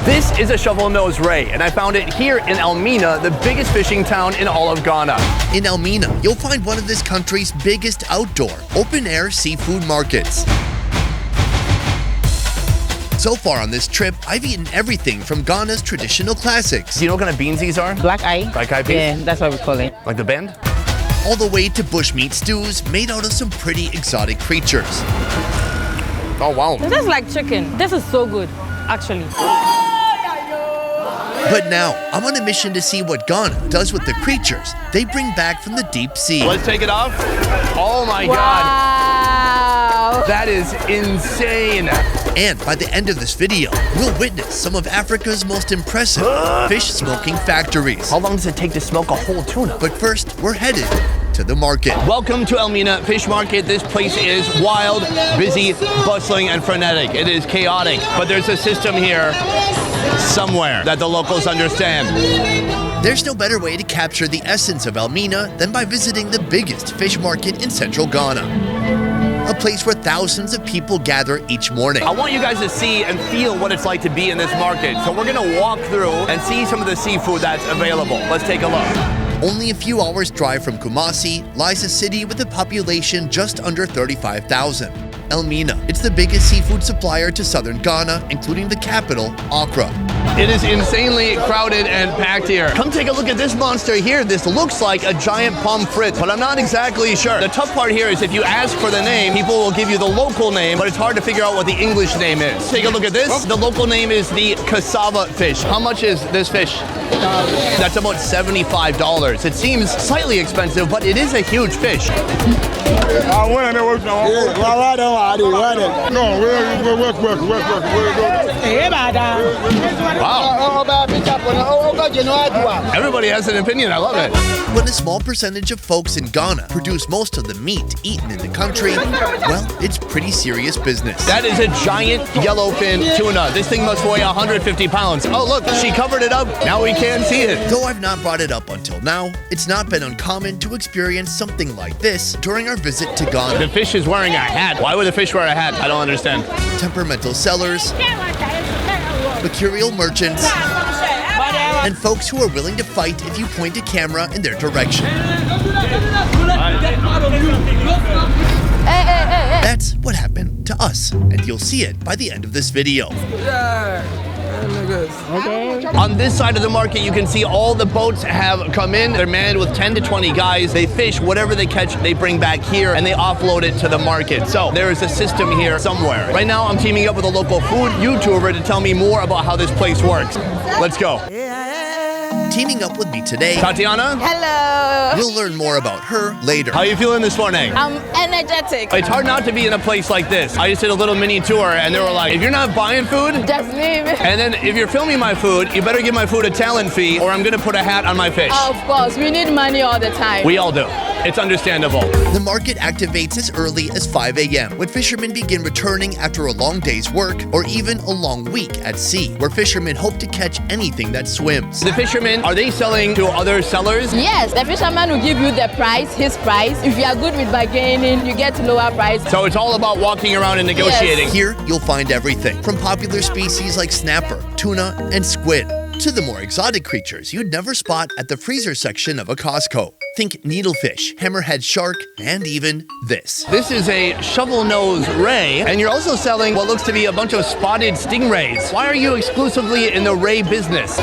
This is a shovel-nosed ray, and I found it here in Elmina, the biggest fishing town in all of Ghana. In Elmina, you'll find one of this country's biggest outdoor, open-air seafood markets. So far on this trip, I've eaten everything from Ghana's traditional classics. Do you know what kind of beans these are? Black eye. Black eye beans? Yeah, that's what we call it. Like the bend? All the way to bushmeat stews made out of some pretty exotic creatures. Oh, wow. This is like chicken. This is so good, actually. But now, I'm on a mission to see what Ghana does with the creatures they bring back from the deep sea. Let's take it off. Oh my God. Wow. That is insane. And by the end of this video, we'll witness some of Africa's most impressive fish smoking factories. How long does it take to smoke a whole tuna? But first, we're headed to the market. Welcome to Elmina Fish Market. This place is wild, busy, bustling, and frenetic. It is chaotic, but there's a system here somewhere that the locals understand. There's no better way to capture the essence of Elmina than by visiting the biggest fish market in central Ghana. A place where thousands of people gather each morning. I want you guys to see and feel what it's like to be in this market. So we're gonna walk through and see some of the seafood that's available. Let's take a look. Only a few hours drive from Kumasi lies a city with a population just under 35,000. Elmina. It's the biggest seafood supplier to southern Ghana, including the capital, Accra. It is insanely crowded and packed here. Come take a look at this monster here. This looks like a giant pomfret, but I'm not exactly sure. The tough part here is if you ask for the name, people will give you the local name, but it's hard to figure out what the English name is. Take a look at this. The local name is the Cassava fish. How much is this fish? That's about $75. It seems slightly expensive, but it is a huge fish. Wow. Everybody has an opinion. I love it. When a small percentage of folks in Ghana produce most of the meat eaten in the country, well, it's pretty serious business. That is a giant yellowfin tuna. This thing must weigh 150 pounds. Oh, look, she covered it up. Now we can't see it. Though I've not brought it up until now, it's not been uncommon to experience something like this during our visit to Ghana. The fish is wearing a hat. Why would the fish wear a hat? I don't understand. Temperamental sellers, mercurial merchants, and folks who are willing to fight if you point a camera in their direction. That's what happened to us, and you'll see it by the end of this video. On this side of the market, you can see all the boats have come in. They're manned with 10 to 20 guys. They fish whatever they catch, they bring back here, and they offload it to the market. So there is a system here somewhere. Right now, I'm teaming up with a local food YouTuber to tell me more about how this place works. Let's go. Teaming up with me today, Tatiana. Hello. We'll learn more about her later. How are you feeling this morning? I'm energetic. It's hard not to be in a place like this. I just did a little mini tour, and they were like, if you're not buying food, Just leave it. and then if you're filming my food, you better give my food a talent fee, or I'm gonna put a hat on my fish. Of course, we need money all the time. We all do. It's understandable. The market activates as early as 5 a.m. when fishermen begin returning after a long day's work or even a long week at sea, where fishermen hope to catch anything that swims. The fishermen, are they selling to other sellers? Yes, the fisherman will give you the price, his price. If you are good with bargaining, you get lower price. So it's all about walking around and negotiating. Here, you'll find everything from popular species like snapper, tuna, and squid, to the more exotic creatures you'd never spot at the freezer section of a Costco. Think needlefish, hammerhead shark, and even this. This is a shovel-nosed ray, and you're also selling what looks to be a bunch of spotted stingrays. Why are you exclusively in the ray business?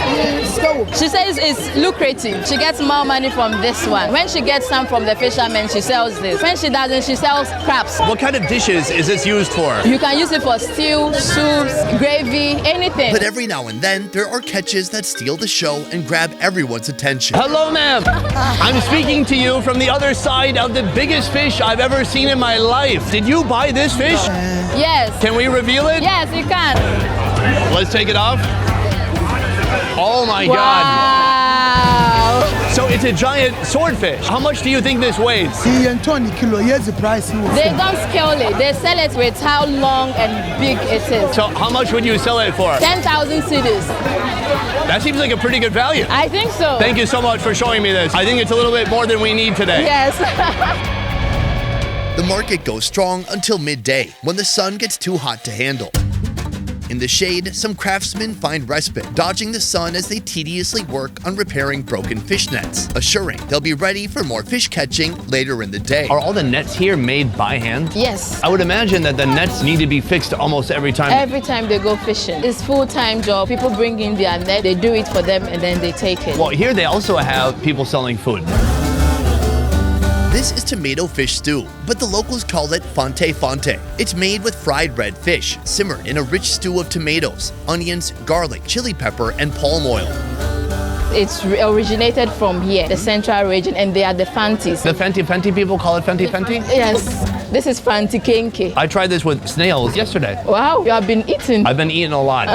She says it's lucrative. She gets more money from this one. When she gets some from the fishermen, she sells this. When she doesn't, she sells crabs. What kind of dishes is this used for? You can use it for stew, soups, gravy, anything. But every now and then, there are catches that steal the show and grab everyone's attention. Hello, ma'am. I'm speaking to you from the other side of the biggest fish I've ever seen in my life. Did you buy this fish? Yes. Can we reveal it? Yes, you can. Let's take it off. Oh my God. Wow. So it's a giant swordfish. How much do you think this weighs? 20 kilo. Here's the price. They don't scale it. They sell it with how long and big it is. So how much would you sell it for? 10,000 cedis. That seems like a pretty good value. I think so. Thank you so much for showing me this. I think it's a little bit more than we need today. Yes. The market goes strong until midday, when the sun gets too hot to handle. In the shade, some craftsmen find respite, dodging the sun as they tediously work on repairing broken fish nets, assuring they'll be ready for more fish catching later in the day. Are all the nets here made by hand? Yes. I would imagine that the nets need to be fixed almost every time. Every time they go fishing. It's full-time job. People bring in their net, they do it for them, and then they take it. Well, here they also have people selling food. This is tomato fish stew, but the locals call it Fante-Fante. It's made with fried red fish, simmered in a rich stew of tomatoes, onions, garlic, chili pepper, and palm oil. It's originated from here, the central region, and they are the Fantes. The Fante-Fante people call it Fante-Fante? Yes, this is Fante-Kenke. I tried this with snails yesterday. Wow, you have been eating. I've been eating a lot.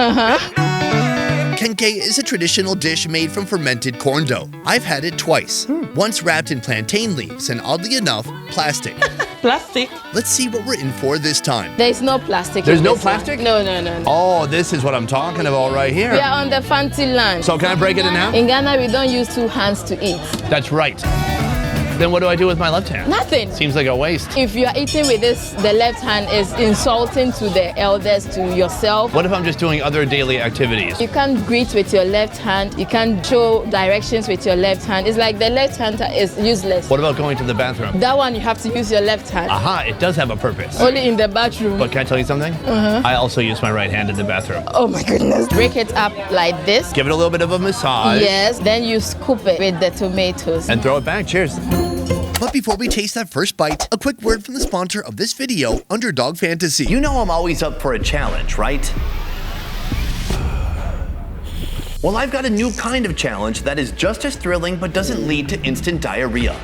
Kenke is a traditional dish made from fermented corn dough. I've had it twice. Once wrapped in plantain leaves and, oddly enough, plastic. Plastic? Let's see what we're in for this time. There's no plastic. There's in no this one. plastic? No, no, no, no. Oh, this is what I'm talking about right here. We are on the Fante land. So can I break it in half? In Ghana, we don't use two hands to eat. That's right. Then what do I do with my left hand? Nothing. Seems like a waste. If you are eating with this, the left hand is insulting to the elders, to yourself. What if I'm just doing other daily activities? You can't greet with your left hand. You can't show directions with your left hand. It's like the left hand is useless. What about going to the bathroom? That one, you have to use your left hand. Aha, it does have a purpose. Only in the bathroom. But can I tell you something? I also use my right hand in the bathroom. Oh my goodness. Break it up like this. Give it a little bit of a massage. Yes, then you scoop it with the tomatoes. And throw it back. Cheers. But before we taste that first bite, a quick word from the sponsor of this video, Underdog Fantasy. You know I'm always up for a challenge, right? Well, I've got a new kind of challenge that is just as thrilling but doesn't lead to instant diarrhea.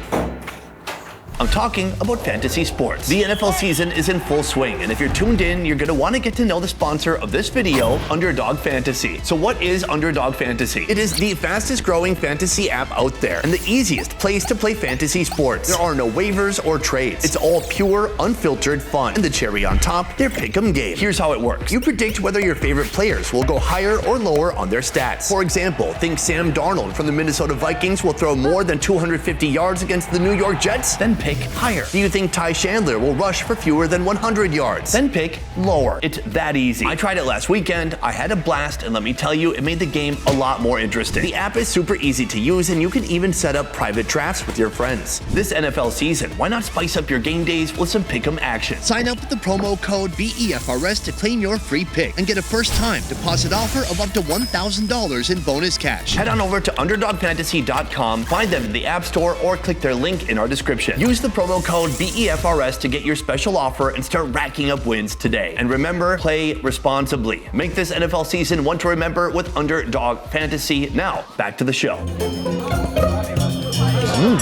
I'm talking about fantasy sports. The NFL season is in full swing, and if you're tuned in, you're gonna wanna get to know the sponsor of this video, Underdog Fantasy. So what is Underdog Fantasy? It is the fastest growing fantasy app out there, and the easiest place to play fantasy sports. There are no waivers or trades. It's all pure, unfiltered fun. And the cherry on top, their pick'em game. Here's how it works. You predict whether your favorite players will go higher or lower on their stats. For example, think Sam Darnold from the Minnesota Vikings will throw more than 250 yards against the New York Jets? Then pick higher. Do you think Ty Chandler will rush for fewer than 100 yards? Then pick lower. It's that easy. I tried it last weekend, I had a blast, and let me tell you, it made the game a lot more interesting. The app is super easy to use, and you can even set up private drafts with your friends. This NFL season, why not spice up your game days with some pick'em action? Sign up with the promo code BEFRS to claim your free pick and get a first-time deposit offer of up to $1,000 in bonus cash. Head on over to UnderdogFantasy.com, find them in the App Store, or click their link in our description. Use the promo code BEFRS to get your special offer and start racking up wins today. And remember, play responsibly. Make this NFL season one to remember with Underdog Fantasy. Now, back to the show.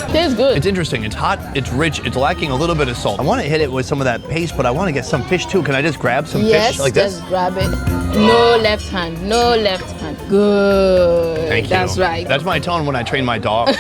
Tastes good. It's interesting. It's hot, it's rich, it's lacking a little bit of salt. I want to hit it with some of that paste, but I want to get some fish too. Can I just grab some fish like this? Yes, just grab it. No left hand, no left hand. Good. Thank you. That's right. That's my tone when I train my dog.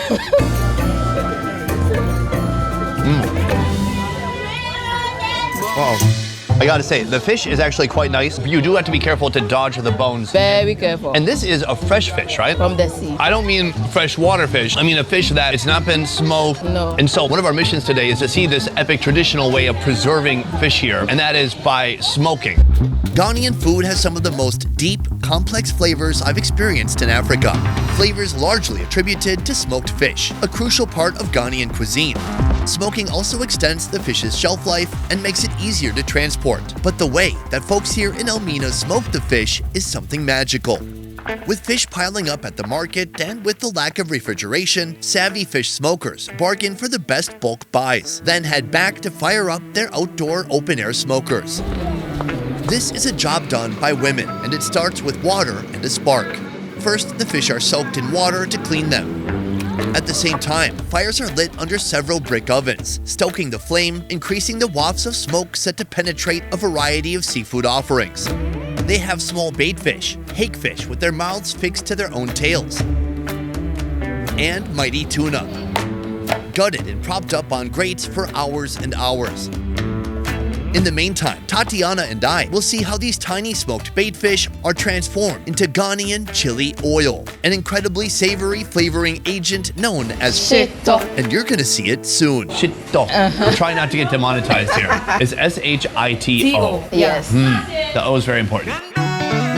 I gotta say, the fish is actually quite nice. You do have to be careful to dodge the bones. Very careful. And this is a fresh fish, right? From the sea. I don't mean freshwater fish. I mean a fish that it's not been smoked. No. And so one of our missions today is to see this epic traditional way of preserving fish here, and that is by smoking. Ghanaian food has some of the most deep, complex flavors I've experienced in Africa. Flavors largely attributed to smoked fish, a crucial part of Ghanaian cuisine. Smoking also extends the fish's shelf life and makes it easier to transport. But the way that folks here in Elmina smoke the fish is something magical. With fish piling up at the market and with the lack of refrigeration, savvy fish smokers bargain for the best bulk buys, then head back to fire up their outdoor open-air smokers. This is a job done by women, and it starts with water and a spark. First, the fish are soaked in water to clean them. At the same time, fires are lit under several brick ovens, stoking the flame, increasing the wafts of smoke set to penetrate a variety of seafood offerings. They have small baitfish, hakefish with their mouths fixed to their own tails, and mighty tuna, gutted and propped up on grates for hours and hours. In the meantime, Tatiana and I will see how these tiny smoked baitfish are transformed into Ghanaian chili oil, an incredibly savory flavoring agent known as Shito. And you're gonna see it soon. Shito. We're trying not to get demonetized here. It's S-H-I-T-O. Yes. The O is very important.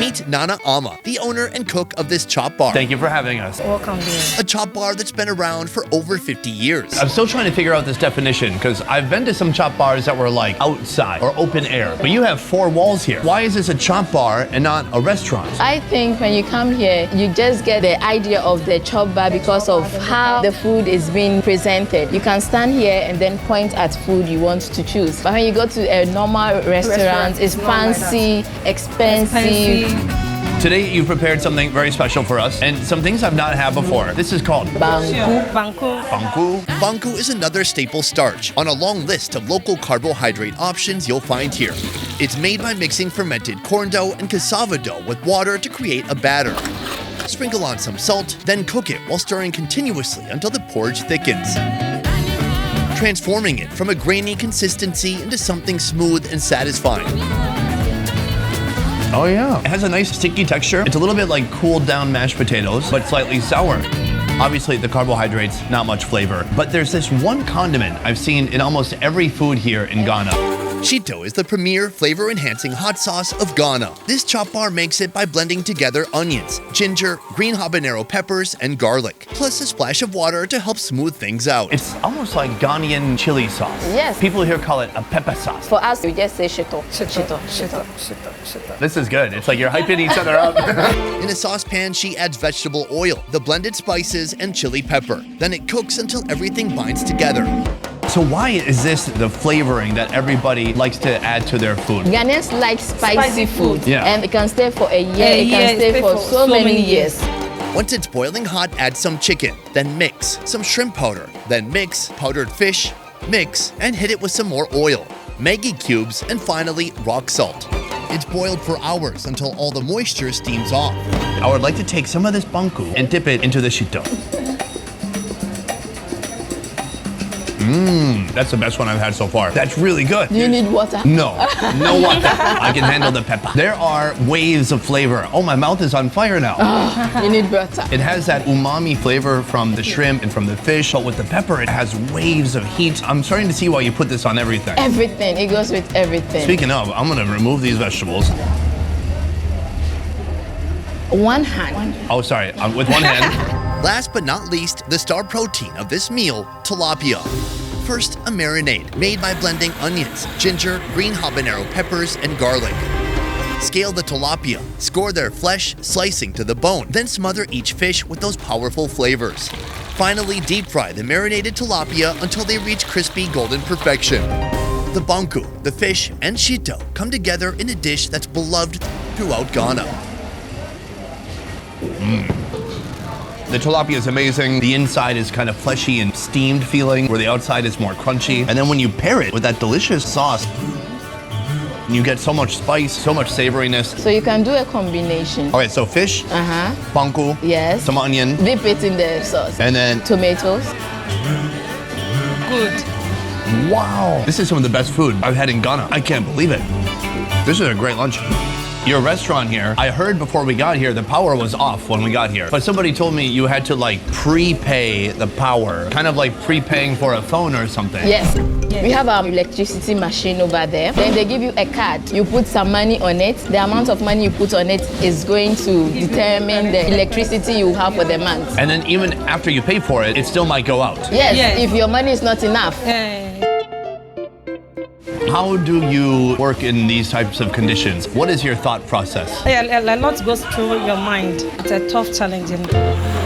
Meet Nana Ama, the owner and cook of this chop bar. Thank you for having us. Welcome here. A chop bar that's been around for over 50 years. I'm still trying to figure out this definition because I've been to some chop bars that were like outside or open air, but you have 4 walls here. Why is this a chop bar and not a restaurant? I think when you come here, you just get the idea of the chop bar because of how the food is being presented. You can stand here and then point at food you want to choose. But when you go to a normal restaurant, it's fancy, expensive. Today you prepared something very special for us and some things I've not had before. This is called Banku. Banku. Banku is another staple starch on a long list of local carbohydrate options you'll find here. It's made by mixing fermented corn dough and cassava dough with water to create a batter. Sprinkle on some salt, then cook it while stirring continuously until the porridge thickens, transforming it from a grainy consistency into something smooth and satisfying. Oh yeah. It has a nice sticky texture. It's a little bit like cooled down mashed potatoes, but slightly sour. Obviously the carbohydrates, not much flavor. But there's this one condiment I've seen in almost every food here in Ghana. Shito is the premier flavor-enhancing hot sauce of Ghana. This chop bar makes it by blending together onions, ginger, green habanero peppers, and garlic, plus a splash of water to help smooth things out. It's almost like Ghanaian chili sauce. Yes. People here call it a pepper sauce. For us, we just say Shito. This is good. It's like you're hyping each other up. In a saucepan, she adds vegetable oil, the blended spices, and chili pepper. Then it cooks until everything binds together. So why is this the flavoring that everybody likes to add to their food? Ghanaians like spicy food. Yeah. And it can stay for a year, it can stay for so many years. Once it's boiling hot, add some chicken, then mix, some shrimp powder, then mix, powdered fish, mix, and hit it with some more oil, Maggi cubes, and finally rock salt. It's boiled for hours until all the moisture steams off. I would like to take some of this banku and dip it into the shito. That's the best one I've had so far. That's really good. Do you need water? No, no water. I can handle the pepper. There are waves of flavor. Oh, my mouth is on fire now. You need butter. It has that umami flavor from the shrimp and from the fish, but with the pepper, it has waves of heat. I'm starting to see why you put this on everything. Everything. It goes with everything. Speaking of, I'm gonna remove these vegetables. One hand. Oh, sorry, with one hand. Last but not least, the star protein of this meal, tilapia. First, a marinade made by blending onions, ginger, green habanero peppers, and garlic. Scale the tilapia, score their flesh, slicing to the bone, then smother each fish with those powerful flavors. Finally, deep fry the marinated tilapia until they reach crispy golden perfection. The banku, the fish, and shito come together in a dish that's beloved throughout Ghana. The tilapia is amazing. The inside is kind of fleshy and steamed feeling, where the outside is more crunchy. And then when you pair it with that delicious sauce, you get so much spice, so much savoriness. So you can do a combination. Okay, so fish, banku, Yes. some onion, Dip it in the sauce. and then, Tomatoes. Good. wow. This is some of the best food I've had in Ghana. I can't believe it. This is a great lunch. Your restaurant here, I heard before we got here, the power was off when we got here. But somebody told me you had to like prepay the power, kind of like prepaying for a phone or something. Yes. We have our electricity machine over there. Then they give you a card. You put some money on it. The amount of money you put on it is going to determine the electricity you have for the month. And then even after you pay for it, it still might go out. Yes, Yes. if your money is not enough. How do you work in these types of conditions? What is your thought process? A lot goes through your mind. It's a tough challenge. And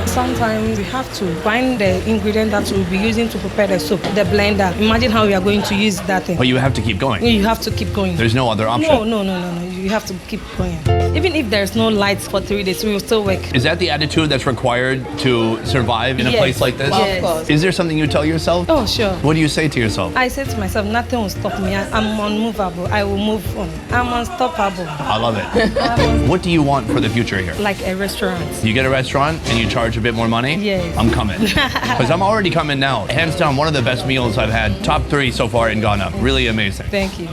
sometimes we have to find the ingredient that we'll be using to prepare the soup, the blender. Imagine how we are going to use that thing. But you have to keep going. You have to keep going. There's no other option. No. You have to keep going. Even if there's no lights for 3 days, we will still work. Is that the attitude that's required to survive in a Yes. place like this? Of course. Is there something you tell yourself? Oh, sure. What do you say to yourself? I said to myself, nothing will stop me. I'm unmovable. I will move on. I'm unstoppable. I love it. What do you want for the future here? Like a restaurant. You get a restaurant and you charge a bit more money? Yes. I'm coming. Because I'm already coming now. Hands down, one of the best meals I've had. Top 3 so far in Ghana. Really amazing. Thank you.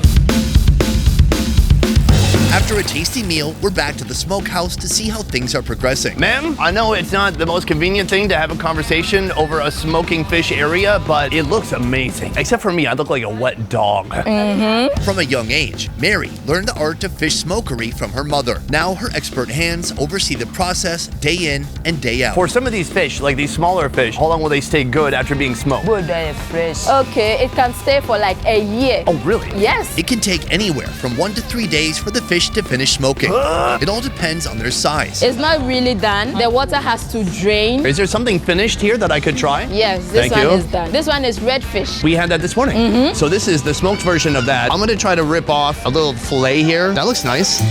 After a tasty meal, we're back to the smokehouse to see how things are progressing. Ma'am, I know it's not the most convenient thing to have a conversation over a smoking fish area, but it looks amazing. Except for me, I look like a wet dog. From a young age, Mary learned the art of fish smokery from her mother. Now her expert hands oversee the process day in and day out. For some of these fish, like these smaller fish, how long will they stay good after being smoked? Good, fresh. Okay, it can stay for like a year. Oh, really? Yes. It can take anywhere from 1 to 3 days for the fish to finish smoking. It all depends on their size. It's not really done. The water has to drain. Is there something finished here that I could try? Yes, this Thank you. one is done. This one is redfish. We had that this morning. So this is the smoked version of that. I'm gonna try to rip off a little fillet here. That looks nice.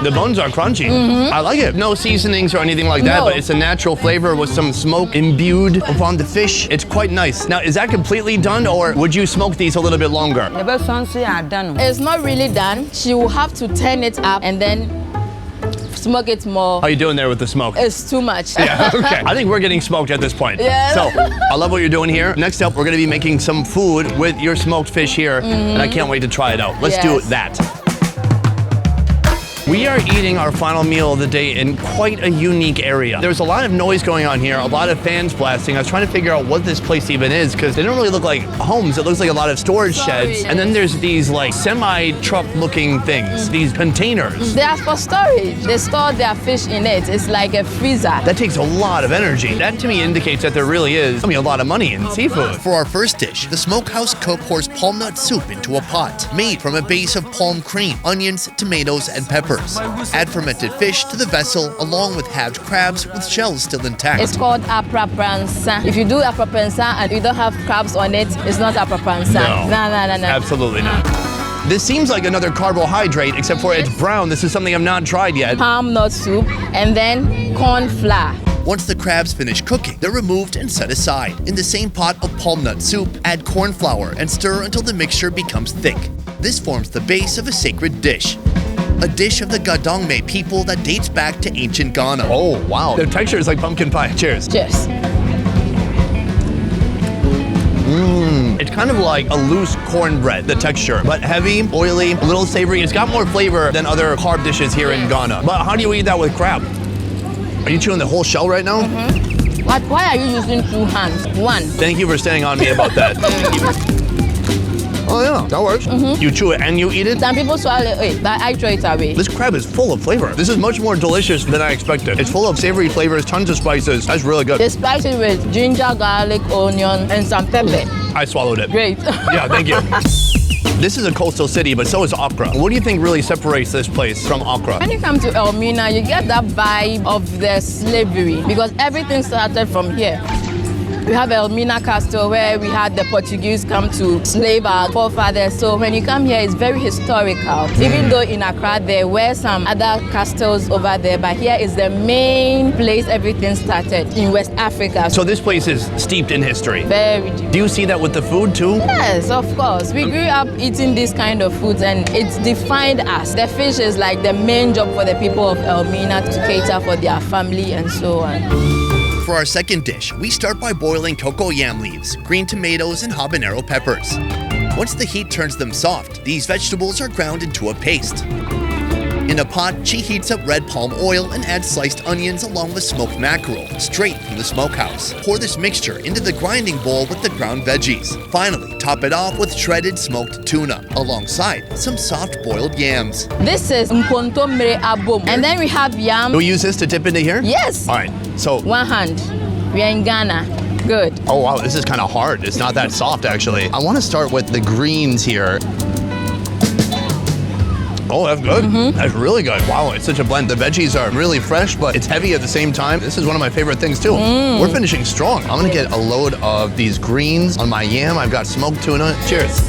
The bones are crunchy. I like it. No seasonings or anything like that, No. but it's a natural flavor with some smoke imbued upon the fish. It's quite nice. Now, is that completely done, or would you smoke these a little bit longer? It's not really done. She will have to turn it up and then smoke it more. How you doing there with the smoke? It's too much. Yeah, okay. I think we're getting smoked at this point. Yeah. So, I love what you're doing here. Next up, we're gonna be making some food with your smoked fish here, and I can't wait to try it out. Let's do Yes. that. We are eating our final meal of the day in quite a unique area. There's a lot of noise going on here, a lot of fans blasting. I was trying to figure out what this place even is because they don't really look like homes. It looks like a lot of storage sheds. And then there's these like semi-truck looking things, these containers. They are for storage. They store their fish in it. It's like a freezer. That takes a lot of energy. That to me indicates that there really is, a lot of money in seafood. For our first dish, the smokehouse cook pours palm nut soup into a pot, made from a base of palm cream, onions, tomatoes, and peppers. Add fermented fish to the vessel along with halved crabs with shells still intact. It's called aprapransa. If you do aprapransa and you don't have crabs on it, it's not aprapransa. No. No. Absolutely not. This seems like another carbohydrate, except for it's brown. This is something I've not tried yet. Palm nut soup and then corn flour. Once the crabs finish cooking, they're removed and set aside. In the same pot of palm nut soup, add corn flour and stir until the mixture becomes thick. This forms the base of a sacred dish. A dish of the Gadongme people that dates back to ancient Ghana. Oh, wow. The texture is like pumpkin pie. Cheers. Cheers. It's kind of like a loose cornbread, the texture, but heavy, oily, a little savory. It's got more flavor than other carb dishes here in Ghana. But how do you eat that with crab? Are you chewing the whole shell right now? Why are you using 2 hands? 1. Thank you for staying on me about that. Oh yeah, that works. You chew it and you eat it? Some people swallow it, but I throw it away. This crab is full of flavor. This is much more delicious than I expected. It's full of savory flavors, tons of spices. That's really good. They spice it with ginger, garlic, onion, and some pepper. I swallowed it. Great. Yeah, thank you. This is a coastal city, but so is Accra. What do you think really separates this place from Accra? When you come to Elmina, you get that vibe of the slavery because everything started from here. We have Elmina Castle where we had the Portuguese come to slave our forefathers. So when you come here, it's very historical. Even though in Accra, there were some other castles over there, but here is the main place everything started in West Africa. So this place is steeped in history. Very deep. Do you see that with the food too? Yes, of course. We grew up eating this kind of foods and it's defined us. The fish is like the main job for the people of Elmina to cater for their family and so on. For our second dish, we start by boiling cocoa yam leaves, green tomatoes, and habanero peppers. Once the heat turns them soft, these vegetables are ground into a paste. In a pot, she heats up red palm oil and adds sliced onions along with smoked mackerel, straight from the smokehouse. Pour this mixture into the grinding bowl with the ground veggies. Finally, top it off with shredded smoked tuna, alongside some soft boiled yams. This is mpontomre abom. And then we have yam. Do we use this to dip into here? Yes. All right, so. 1 hand. We are in Ghana. Good. Oh wow, this is kind of hard. It's not that soft actually. I want to start with the greens here. Oh, that's good. That's really good. Wow, it's such a blend. The veggies are really fresh, but it's heavy at the same time. This is one of my favorite things too. We're finishing strong. I'm gonna get a load of these greens on my yam. I've got smoked tuna. Cheers.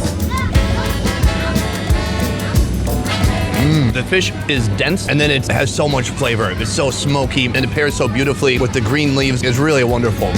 The fish is dense and then it has so much flavor. It's so smoky and it pairs so beautifully with the green leaves. It's really wonderful.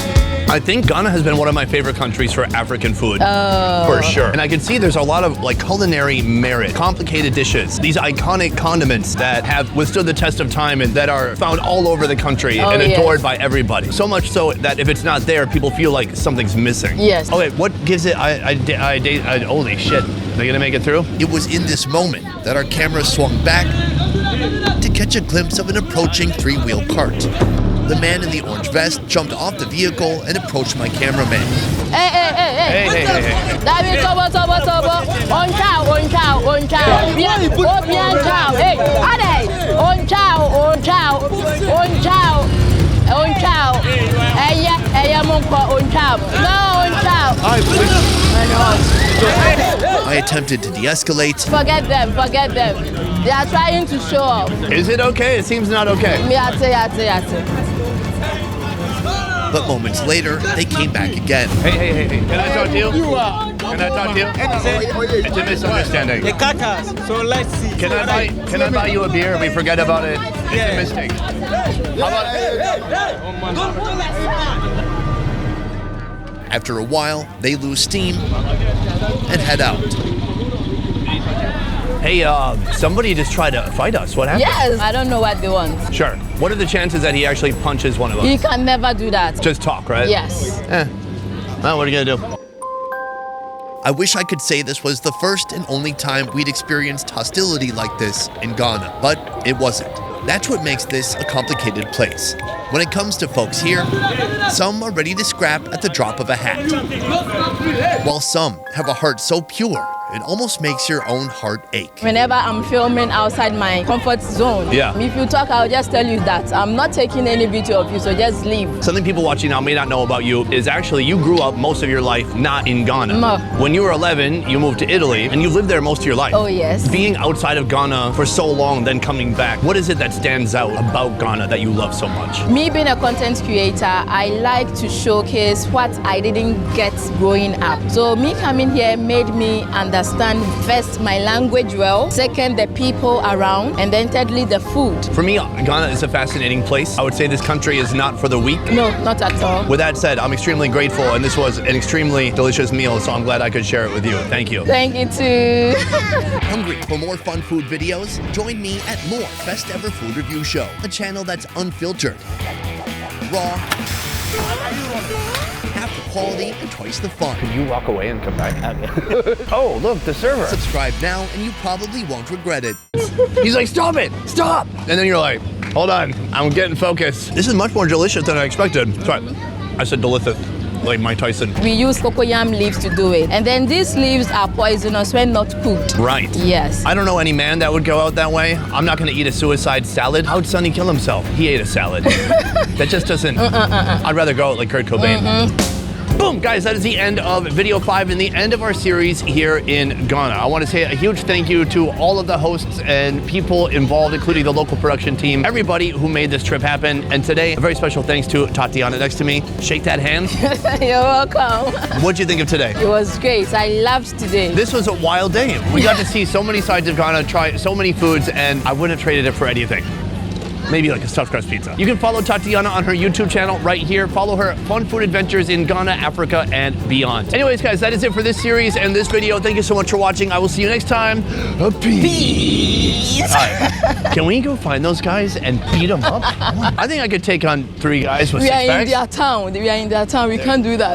I think Ghana has been one of my favorite countries for African food. For sure. And I can see there's a lot of like culinary merit, complicated dishes, these iconic condiments that have withstood the test of time and that are found all over the country and adored by everybody. So much so that if it's not there, people feel like something's missing. Yes. Okay, what gives it, holy shit. They gonna make it through? It was in this moment that our camera swung back to catch a glimpse of an approaching three-wheel cart. The man in the orange vest jumped off the vehicle and approached my cameraman. Hey. David, tobo. On chow. Hey, ade. On chow. Eya monko on chow. No, on chow. I attempted to de-escalate. Forget them. They are trying to show off. Is it okay? It seems not okay. Yate. But moments later, they came back again. Hey. Can I talk to you? Can I talk to you? It's a misunderstanding. They cut us, so let's see. Can I buy you a beer? We forget about it. It's a mistake. How about After a while, they lose steam and head out. Hey, somebody just tried to fight us. What happened? Yes, I don't know what they want. Sure. What are the chances that he actually punches one of us? He can never do that. Just talk, right? Yes. Well, what are you gonna do? I wish I could say this was the first and only time we'd experienced hostility like this in Ghana, but it wasn't. That's what makes this a complicated place. When it comes to folks here, some are ready to scrap at the drop of a hat, while some have a heart so pure it almost makes your own heart ache. Whenever I'm filming outside my comfort zone, if you talk, I'll just tell you that I'm not taking any video of you, so just leave. Something people watching now may not know about you is actually you grew up most of your life not in Ghana. No. When you were 11, you moved to Italy, and you lived there most of your life. Oh, yes. Being outside of Ghana for so long, then coming back, what is it that stands out about Ghana that you love so much? Me being a content creator, I like to showcase what I didn't get growing up. So me coming here made me understand first my language well, second the people around, and then thirdly the food. For me, Ghana is a fascinating place. I would say this country is not for the weak. No, not at all. With that said, I'm extremely grateful, and this was an extremely delicious meal, so I'm glad I could share it with you. Thank you. Thank you too. Hungry for more fun food videos? Join me at more Best Ever Food Review Show, a channel that's unfiltered, raw, half the quality, and twice the fun. Could you walk away and come back? Oh, look, the server. Subscribe now and you probably won't regret it. He's like, stop it, stop. And then you're like, hold on, I'm getting focused. This is much more delicious than I expected. Sorry, I said delicious, like Mike Tyson. We use cocoyam leaves to do it. And then these leaves are poisonous when not cooked. Right. Yes. I don't know any man that would go out that way. I'm not gonna eat a suicide salad. How'd Sonny kill himself? He ate a salad. That just doesn't, I'd rather go out like Kurt Cobain. Boom, guys, that is the end of video 5 and the end of our series here in Ghana. I want to say a huge thank you to all of the hosts and people involved, including the local production team, everybody who made this trip happen. And today, a very special thanks to Tatiana next to me. Shake that hand. You're welcome. What'd you think of today? It was great. I loved today. This was a wild day. We got to see so many sides of Ghana, try so many foods, and I wouldn't have traded it for anything. Maybe like a stuffed crust pizza. You can follow Tatiana on her YouTube channel right here. Follow her fun food adventures in Ghana, Africa, and beyond. Anyways, guys, that is it for this series and this video. Thank you so much for watching. I will see you next time. Peace. All right. Can we go find those guys and beat them up? I think I could take on 3 guys with 6 packs. We are in their town. We are in their town. We can't do that.